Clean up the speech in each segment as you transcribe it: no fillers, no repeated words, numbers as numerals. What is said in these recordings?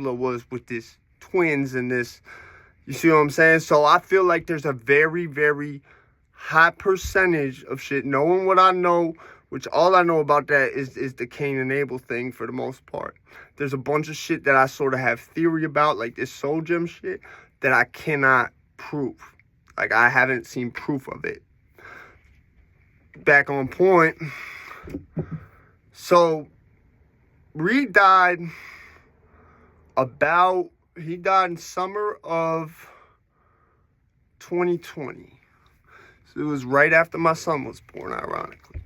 was with this twins and this, you see what I'm saying? So I feel like there's a very, very high percentage of shit. Knowing what I know, which all I know about that is the Cain and Abel thing for the most part. There's a bunch of shit that I sort of have theory about, like this Soul Gem shit, that I cannot prove. Like, I haven't seen proof of it. Back on point. So, Reid died he died in summer of 2020. So it was right after my son was born, ironically.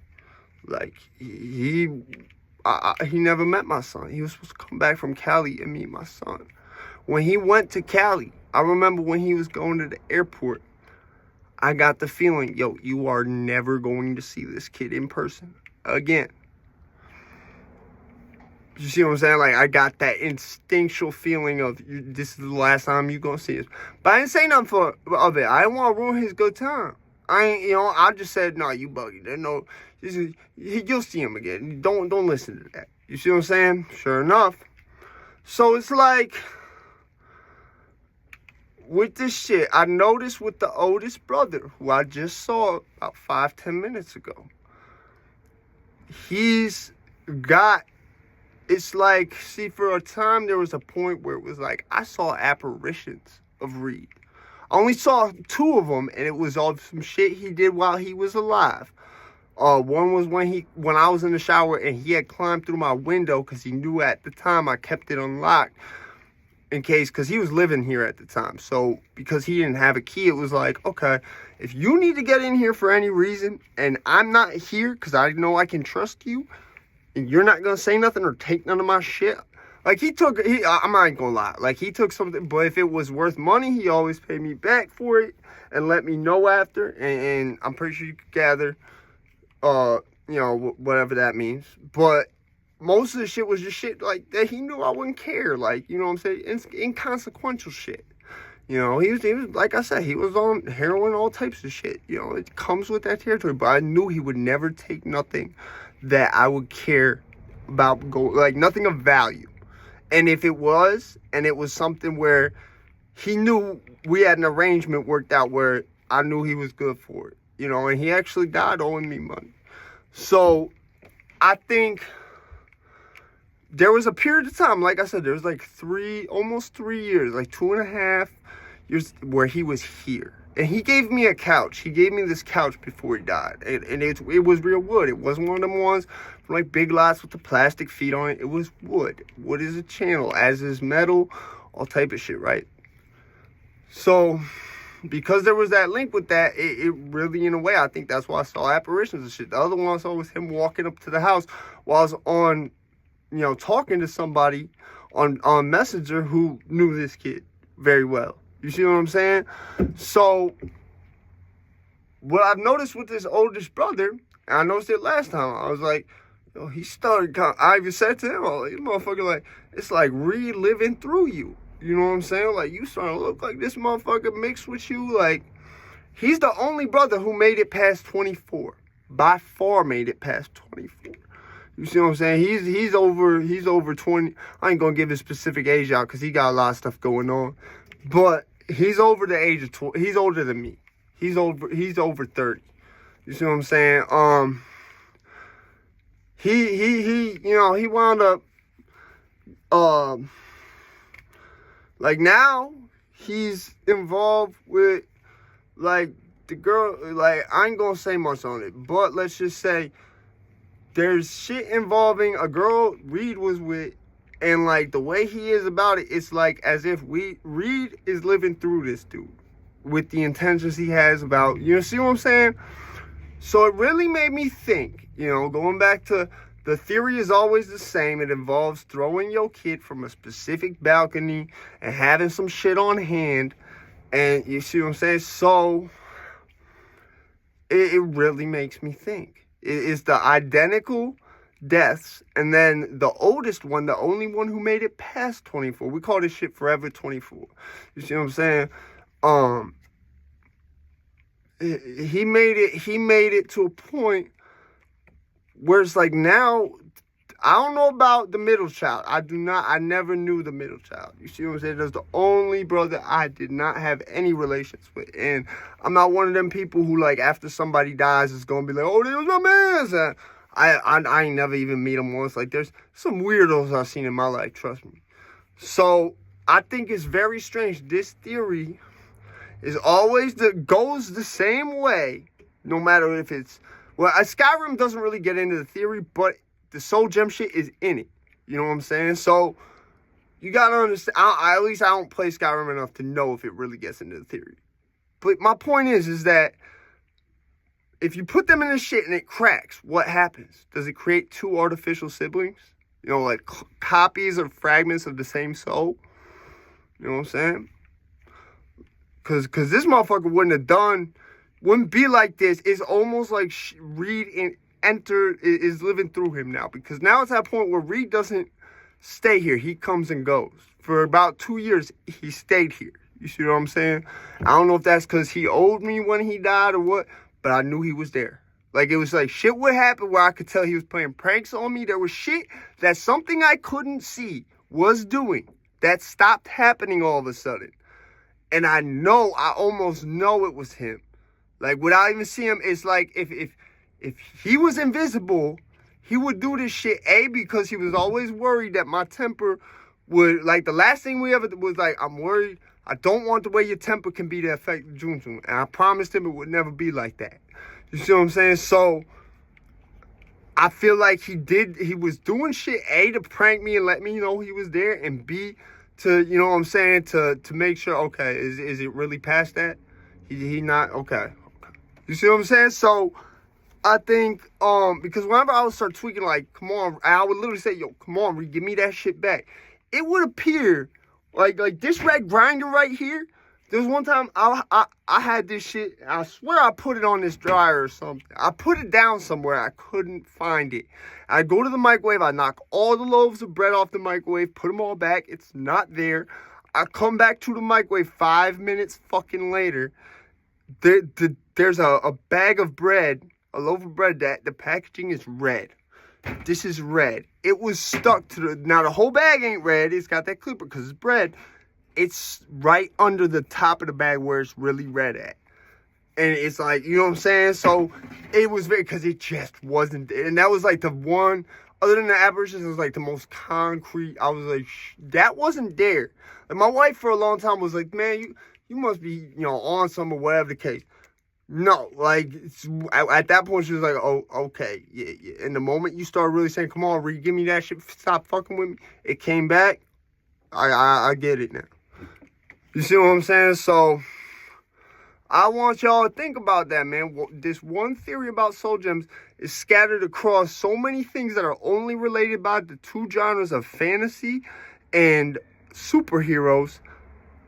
Like, he never met my son. He was supposed to come back from Cali and meet my son. When he went to Cali, I remember when he was going to the airport, I got the feeling, yo, you are never going to see this kid in person again. You see what I'm saying? Like, I got that instinctual feeling of, this is the last time you're going to see us. But I didn't say nothing of it. I didn't want to ruin his good time. I just said, no, you buggy. There's no, you'll see him again. Don't listen to that. You see what I'm saying? Sure enough. So it's like, with this shit, I noticed with the oldest brother, who I just saw about 5-10 minutes ago, it's like, see, for a time, there was a point where it was like, I saw apparitions of Reid. I only saw 2 of them, and it was all some shit he did while he was alive. One was when I was in the shower, and he had climbed through my window, because he knew at the time I kept it unlocked, because he was living here at the time. So, because he didn't have a key, it was like, okay, if you need to get in here for any reason, and I'm not here, because I know I can trust you, and you're not going to say nothing or take none of my shit. Like, I'm not going to lie. Like, he took something, but if it was worth money, he always paid me back for it and let me know after. And I'm pretty sure you could gather, whatever that means. But most of the shit was just shit, like, that he knew I wouldn't care. Like, you know what I'm saying? It's inconsequential shit. You know, he was, like I said, he was on heroin, all types of shit. You know, it comes with that territory. But I knew he would never take nothing that I would care about, like, nothing of value. And if it was, and it was something where he knew we had an arrangement worked out where I knew he was good for it, you know, and he actually died owing me money. So I think there was a period of time, like I said, there was like almost 3 years, like 2.5 years where he was here. And he gave me a couch. He gave me this couch before he died. And it was real wood. It wasn't one of them ones from like Big Lots with the plastic feet on it. It was wood. Wood is a channel, as is metal, all type of shit, right? So, because there was that link with that, it really, in a way, I think that's why I saw apparitions and shit. The other one I saw was him walking up to the house while I was on, talking to somebody on Messenger who knew this kid very well. You see what I'm saying? So, what I've noticed with this oldest brother, and I noticed it last time, I was like, he started, I even said to him, this motherfucker, like, it's like reliving through you. You know what I'm saying? Like, you starting to look like this motherfucker mixed with you. Like, he's the only brother who made it past 24. By far made it past 24. You see what I'm saying? He's over 20. I ain't gonna give his specific age out because he got a lot of stuff going on. But he's over the age of 20. He's older than me. He's over 30. You see what I'm saying? He wound up like, now he's involved with, like, the girl. Like, I ain't gonna say much on it, but let's just say there's shit involving a girl Reid was with. And, like, the way he is about it, it's like as if Reid is living through this dude with the intentions he has about, see what I'm saying? So it really made me think, going back to the theory is always the same. It involves throwing your kid from a specific balcony and having some shit on hand. And you see what I'm saying? So it really makes me think. It's the identical deaths, and then the oldest one, the only one who made it past 24. We call this shit Forever 24. You see what I'm saying? He made it to a point where it's like, now I don't know about the middle child. I never knew the middle child. You see what I'm saying? That's the only brother I did not have any relations with. And I'm not one of them people who, like, after somebody dies is going to be like, oh, there was my man. I ain't never even meet him once. Like, there's some weirdos I've seen in my life, trust me. So I think it's very strange. This theory is always goes the same way, no matter if it's, well, Skyrim doesn't really get into the theory, but the soul gem shit is in it. You know what I'm saying? So you gotta understand. At least I don't play Skyrim enough to know if it really gets into the theory. But my point is that if you put them in this shit and it cracks, what happens? Does it create two artificial siblings? You know, like copies or fragments of the same soul? You know what I'm saying? Cause this motherfucker wouldn't be like this. It's almost like Reid is living through him now, because now it's at a point where Reid doesn't stay here. He comes and goes. For about 2 years, he stayed here. You see what I'm saying? I don't know if that's because he owed me when he died or what, but I knew he was there. Like, it was like shit would happen where I could tell he was playing pranks on me. There was shit that something I couldn't see was doing that stopped happening all of a sudden. And I almost know it was him. Like, without even seeing him, it's like if he was invisible, he would do this shit, because he was always worried that my temper would, like, the last thing we ever was like, I'm worried, I don't want the way your temper can be to affect Junjun. And I promised him it would never be like that. You see what I'm saying? So, I feel like he was doing shit, A, to prank me and let me know he was there, and B, to, you know what I'm saying, to make sure, okay, is it really past that? He not, okay. You see what I'm saying? So, I think, because whenever I would start tweaking, like, come on, I would literally say, yo, come on, Reid, give me that shit back. It would appear, like this red grinder right here, there was one time I had this shit, I swear I put it on this dryer or something. I put it down somewhere, I couldn't find it. I go to the microwave, I knock all the loaves of bread off the microwave, put them all back, it's not there. I come back to the microwave 5 minutes fucking later, there's a bag of bread, a loaf of bread that the packaging is red. This is red. It was stuck to now the whole bag ain't red. It's got that clipper because it's bread. It's right under the top of the bag where it's really red at. And it's like, you know what I'm saying? So it was because it just wasn't there. And that was like the one, other than the apparitions, it was like the most concrete. I was like, that wasn't there. And my wife for a long time was like, man, you must be, on some or whatever the case. No, like, at that point, she was like, oh, okay, yeah. And the moment you start really saying, come on, Reid, give me that shit, stop fucking with me, it came back. I get it now. You see what I'm saying? So, I want y'all to think about that, man. This one theory about soul gems is scattered across so many things that are only related by the two genres of fantasy and superheroes.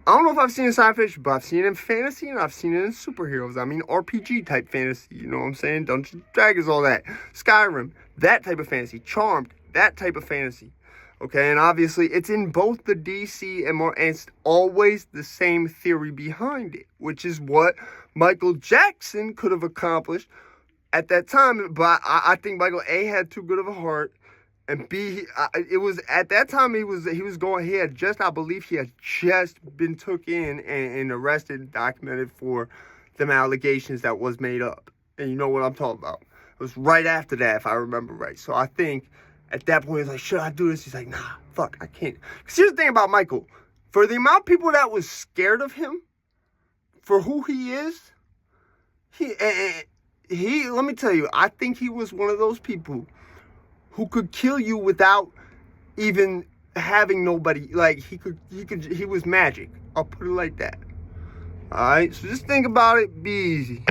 I don't know if I've seen it in science fiction, but I've seen it in fantasy and I've seen it in superheroes. I mean, RPG type fantasy, you know what I'm saying? Dungeons & Dragons, all that. Skyrim, that type of fantasy. Charmed, that type of fantasy. Okay, and obviously it's in both the DC and it's always the same theory behind it, which is what Michael Jackson could have accomplished at that time. But I think Michael A had too good of a heart. And B, it was at that time he had just been took in and arrested and documented for them allegations that was made up. And you know what I'm talking about. It was right after that, if I remember right. So I think at that point, he's like, should I do this? He's like, nah, fuck, I can't. Because here's the thing about Michael. For the amount of people that was scared of him, for who he is, he let me tell you, I think he was one of those people who could kill you without even having nobody. Like, he was magic. I'll put it like that. All right, so just think about it. Be easy.